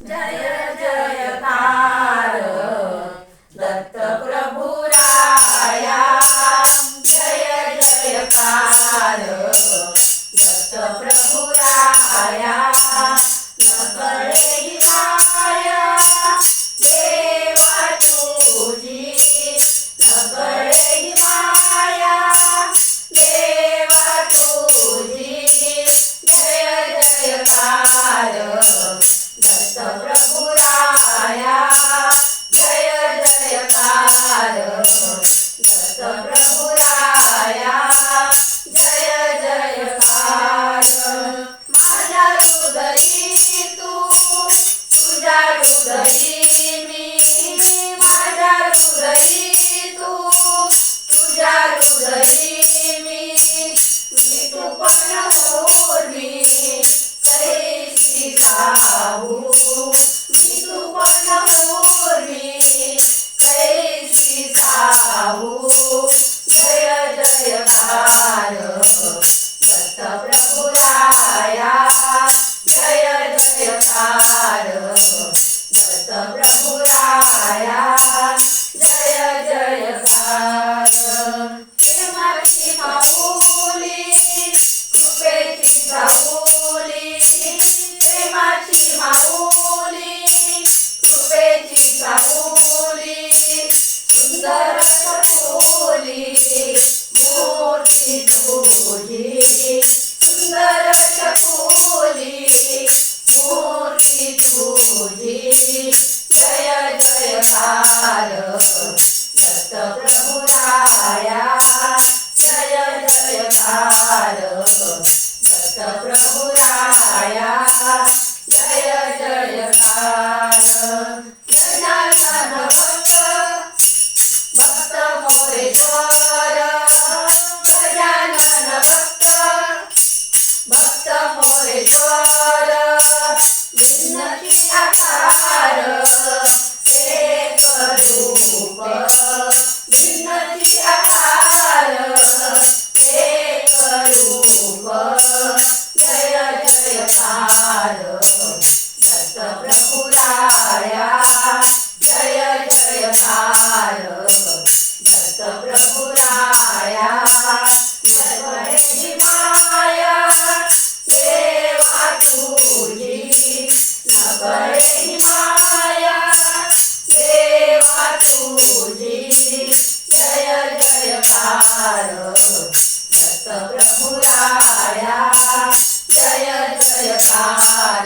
जय जयकार दत्त प्रभु राया, जय जयकार दत्त प्रभु राया। न कळे माया देवा तुझी, न कळे माया देवा तुझी। जय जयकार दत्त प्रभु राया, जय जयकार दत्त प्रभु राया, जय जयकार। माझ्या हृदयी तू, तुझ्या हृदयी मी, माझ्या हृदयी तू, तुझ्या हृदयी मी। मी तू पण होरी कैसी साहू, मी तू पण होरी कैसी साहू। जय जयकार दत्त प्रभु राया, जय जयकार दत्त प्रभु राया, जय जयकार। प्रेमाची माऊली, कृपेची साऊली, प्रेमाची माऊली, कृपेची साऊली। सुंदर चकोली मूर्ती तुझी, सुंदर चकोली मूर्ती तुझी। जय जयकार दत्त प्रभु राया, जय जयकार दत्त प्रभु राया, जय जयकार। गजानन भक्त भक्त मोरेश्वर, गजानन भक्त भक्त मोरेश्वर। भिन्नची आकार एक रूप, भिन्नची आकार एक रूप। जय जयकार दत्त प्रभु राया, जय जयकार दत्त प्रभु राया। न कळे माया देवा तुझी, न कळे माया देवा तुझी। जय जयकार दत्त प्रभु राया, जय जयकार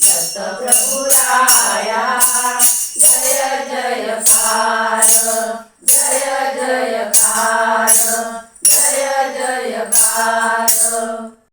दत्त प्रभु राया।